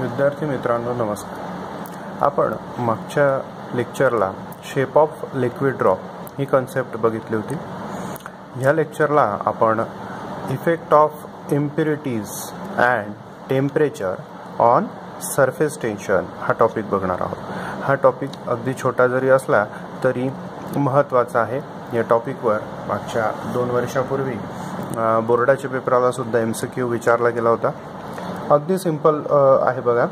विद्यार्थी मित्रांनो नमस्कार. आपण मागच्या लेक्चरला शेप ऑफ लिक्विड ड्रॉप ही कन्सेप्ट बघितली होती. ह्या लेक्चरला आपण effect of impurities and temperature on surface tension हा टॉपिक बघणार आहोत. हा टॉपिक अगदी छोटा जरी असला तरी महत्त्वाचा आहे. या टॉपिकवर मागच्या 2 वर्षापूर्वी बोर्डाच्या पेपराला सुद्धा MCQ विचारला गेला होता. अगदी सिंपल आहे बघा.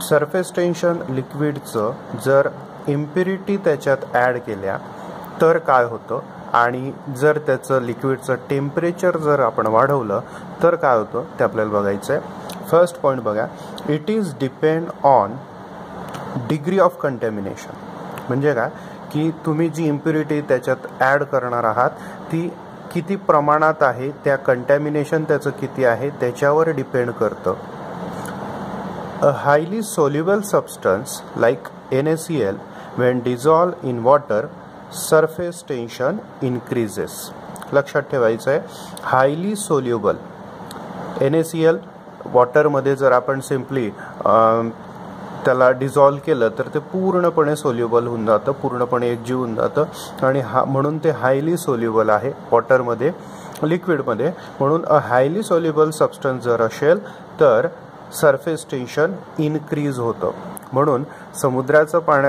सरफेस टेन्शन लिक्विडचं जर इम्प्युरिटी त्याच्यात ॲड केल्या तर काय होतं आणि जर त्याचं लिक्विडचं टेम्परेचर जर आपण वाढवलं तर काय होतं ते आपल्याला बघायचं आहे. फर्स्ट पॉईंट बघा, it is depend on degree of contamination. म्हणजे काय की तुम्ही जी इम्प्युरिटी त्याच्यात ॲड करणार आहात ती किती प्रमाणात आहे, त्या कंटॅमिनेशन त्याचं किती आहे त्याच्यावर डिपेंड करतं. A highly soluble substance like NaCl when dissolved in water surface tension increases. लक्षात ठेवायचं आहे, हायली सोल्युबल NaCl वॉटरमध्ये जर आपण सिम्पली त्याला डिझॉल्व केलं तर ते पूर्णपणे सोल्युबल होऊन जातं, पूर्णपणे एकजीव होऊन जातं आणि म्हणून ते हायली सोल्युबल आहे वॉटरमध्ये, लिक्विडमध्ये. म्हणून अ हायली सोल्युबल सबस्टन्स जर असेल तर सरफेस टेन्शन इन्क्रीज होतं. म्हणून समुद्राचं पाणी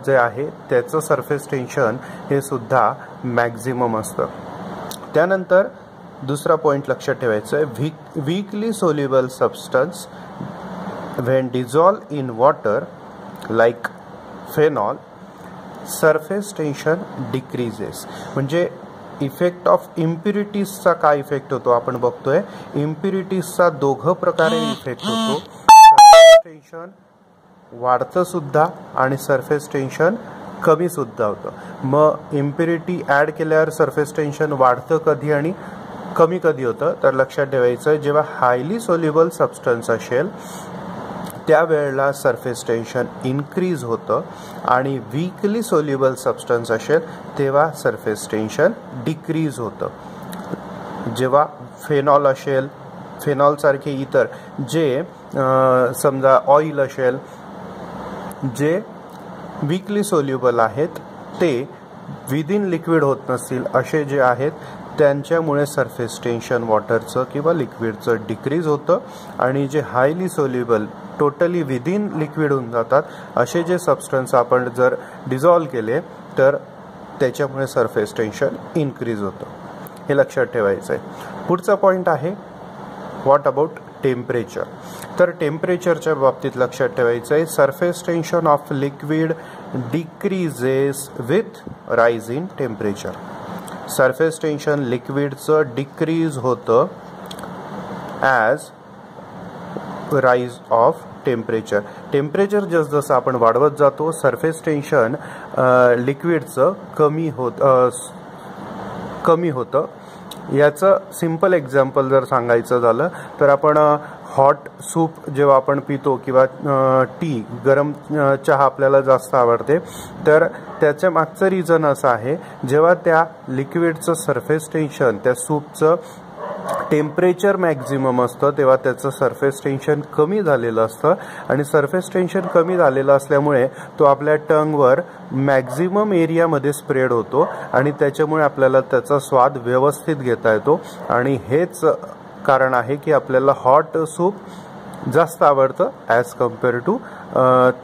जे आहे त्याचं सरफेस टेन्शन हे सुद्धा मॅक्झिमम असतं. त्यानंतर दुसरा पॉईंट लक्षात ठेवायचा आहे, weekly soluble substance when dissolved in water like phenol surface tension decreases. म्हणजे इफेक्ट ऑफ इम्प्युरिटीजचा काय इफेक्ट होतो आपण बघतोय. इम्प्युरिटीजचा दोघं प्रकारे इफेक्ट होतो. सरफेस टेन्शन वाढतं सुद्धा आणि सरफेस टेन्शन कमी सुद्धा होतं. मग इम्प्युरिटी ॲड केल्यावर सरफेस टेन्शन वाढतं कधी आणि कमी कधी होतं तर लक्षात ठेवायचं, जेव्हा हायली सोल्युबल सबस्टन्स असेल त्यावेळेला सरफेस टेन्शन इन्क्रीज होतं आणि वीकली सोल्युबल सबस्टन्स असेल तेव्हा सरफेस टेन्शन डिक्रीज होतं. जेव्हा फेनॉल असेल, फेनॉलसारखे इतर जे समजा ऑइल असेल जे वीकली सोल्युबल आहेत ते विदिन लिक्विड होत नसतील असे जे आहेत त्यांच्यामुळे सरफेस टेन्शन वॉटरचं किंवा लिक्विडचं डिक्रीज होतं. आणि जे highly soluble totally within liquid होऊन जातात असे जे सबस्टन्स आपण जर डिझॉल्व केले तर त्याच्यामुळे सरफेस टेन्शन इन्क्रीज होतं. हे लक्षात ठेवायचं आहे. पुढचा पॉईंट आहे व्हॉट अबाउट टेम्परेचर. तर टेम्परेचरच्या बाबतीत लक्षात ठेवायचं आहे, surface tension of liquid decreases with rise in temperature. Surface tension लिक्विडचं डिक्रीज होतं as rise of temperature. Temperature जसं आपण वाढवत जातो सरफेस टेन्शन लिक्विडचं कमी होतं. याचं सिंपल एक्झाम्पल जर सांगायचं झालं तर आपण हॉट सूप जेव्हा आपण पितो किंवा टी गरम चहा आपल्याला जास्त आवडते तर त्याच्या मागचं रिझन असं आहे, जेव्हा त्या लिक्विडचं सरफेस टेन्शन त्या सूपचं टेम्परेचर मॅक्झिमम असतं तेव्हा त्याचं सरफेस टेन्शन कमी झालेलं असतं आणि सरफेस टेन्शन कमी झालेलं असल्यामुळे तो आपल्या टंगवर मॅक्झिमम एरियामध्ये स्प्रेड होतो आणि त्याच्यामुळे आपल्याला त्याचा स्वाद व्यवस्थित घेता येतो. आणि हेच कारण आहे की आपल्याला हॉट सूप जास्त आवडतं ॲज कम्पेअर टू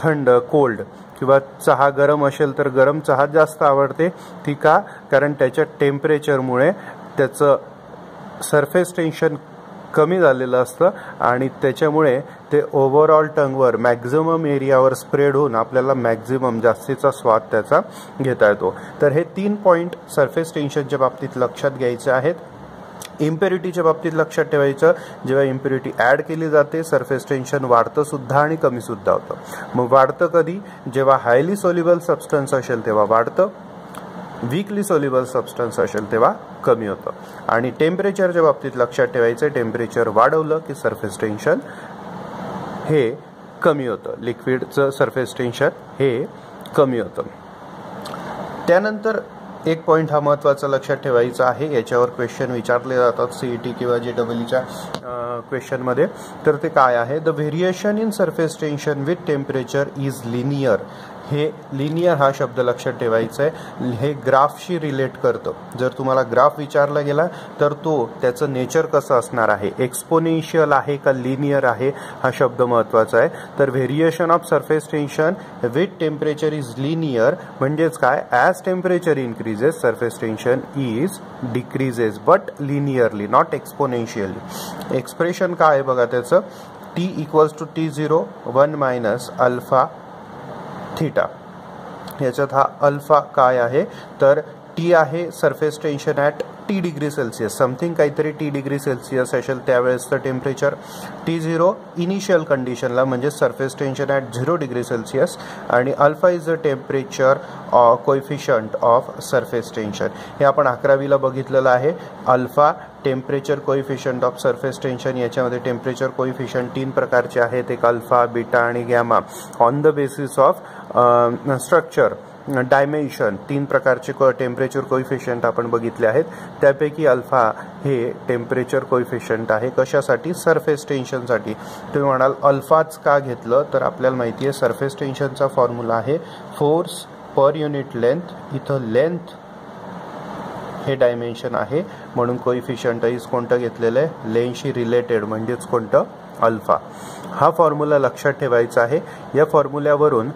थंड कोल्ड. किंवा चहा गरम असेल तर गरम चहा जास्त आवडते. ती का? कारण त्याच्या टेम्परेचरमुळे त्याचं सरफेस टेन्शन कमी झालेलं असतं आणि त्याच्यामुळे ते ओव्हरऑल टंगवर मॅक्झिमम एरियावर स्प्रेड होऊन आपल्याला मॅक्झिमम जास्तीचा स्वाद त्याचा घेता येतो. तर हे 3 पॉईंट सरफेस टेन्शनच्या बाबतीत लक्षात घ्यायचे आहेत. इम्प्युरिटीच्या बाबतीत लक्षात ठेवायचं, जेव्हा इम्प्युरिटी ॲड केली जाते सरफेस टेन्शन वाढतं सुद्धा आणि कमी सुद्धा होतं. मग वाढतं कधी? जेव्हा हायली सोल्युबल सबस्टन्स असेल तेव्हा वाढतं, वीकली सोल्युबल सबस्टन्स असेल तेव्हा कमी होतं. आणि टेम्परेचरच्या बाबतीत लक्षात ठेवायचं, टेम्परेचर वाढवलं की सरफेस टेन्शन हे कमी होतं, लिक्विडचं सरफेस टेन्शन हे कमी होतं. त्यानंतर एक पॉईंट हा महत्त्वाचा लक्षात ठेवायचा आहे, याच्यावर क्वेश्चन विचारले जातात CET किंवा JEEच्या क्वेश्चनमध्ये, तर ते काय आहे, the variation in surface tension with temperature is linear. हे लिनियर हा शब्द लक्षात ठेवायचा आहे. हे ग्राफशी रिलेट करतं. जर तुम्हाला ग्राफ विचारला गेला तर तो त्याचं नेचर कसं असणार आहे, एक्सपोनेन्शियल आहे का लिनियर आहे, हा शब्द महत्त्वाचा आहे. तर variation of surface tension with temperature is linear म्हणजेच काय, as temperature increases surface tension is decreases but linearly not exponentially. Expression काय आहे बघा त्याचं, T equals to T0 1 minus alpha theta. याच्यात हा अल्फा काय आहे, तर टी आहे surface tension at T degree Celsius, something काहीतरी टी डिग्री सेल्सिअस असेल त्यावेळेसचं टेम्परेचर. T0 इनिशियल कंडिशनला म्हणजे surface tension at 0 degree Celsius, आणि alpha is the temperature coefficient of surface tension. हे आपण 11वीला बघितलेलं आहे. Alpha temperature coefficient of surface tension, याच्यामध्ये टेम्परेचर कोएफिशियंट 3 प्रकारचे आहेत, एक अल्फा, बीटा आणि gamma. On the basis of structure dimension 3 प्रकारचे टेम्परेचर कोएफिशियंट आपण बघितले आहेत. त्यापैकी अल्फा हे टेम्परेचर कोएफिशियंट आहे. कशासाठी, सरफेस टेन्शनसाठी. तुम्ही म्हणाल अल्फाच का घेतलं, तर आपल्याला माहिती आहे सरफेस टेन्शनचा फॉर्म्युला आहे फोर्स पर युनिट लेंथ. इथं लेंथ हे डायमेन्शन आहे म्हणून कोएफिशियंट इज कोणतं घेतलेलं आहे, लेंथशी रिलेटेड म्हणजेच कोणतं, अल्फा. हा फॉर्म्युला लक्षात ठेवायचा आहे. या फॉर्म्युल्यावरून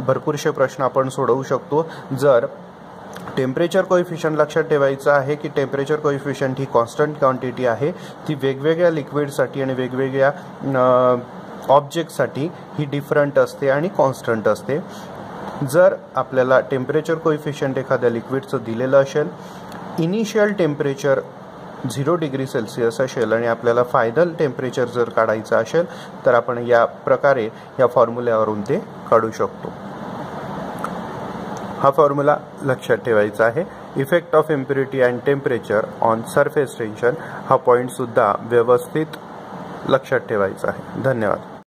भरपूरसे प्रश्न आपण सोडवू शकतो. जर टेम्परेचर कोएफिशियंट लक्षात ठेवायचं आहे की टेम्परेचर कोएफिशियंट ही कॉन्स्टंट क्वांटिटी आहे, ती वेगवेगळ्या लिक्विडसाठी आणि वेगवेगळ्या ऑब्जेक्टसाठी ही डिफरंट असते आणि कॉन्स्टंट असते. जर आपल्याला टेम्परेचर कोएफिशियंट एखाद्या लिक्विडचं दिलेलं असेल, इनिशियल टेम्परेचर 0 डिग्री सेल्सिअस असेल आणि आपल्याला फायनल टेम्परेचर जर काढायचं असेल तर आपण या प्रकारे या फॉर्म्युल्यावरून ते काढू शकतो. हा फॉर्म्युला लक्षात ठेवायचा आहे. Effect of impurity and temperature on surface tension हा पॉईंट सुद्धा व्यवस्थित लक्षात ठेवायचा आहे. धन्यवाद.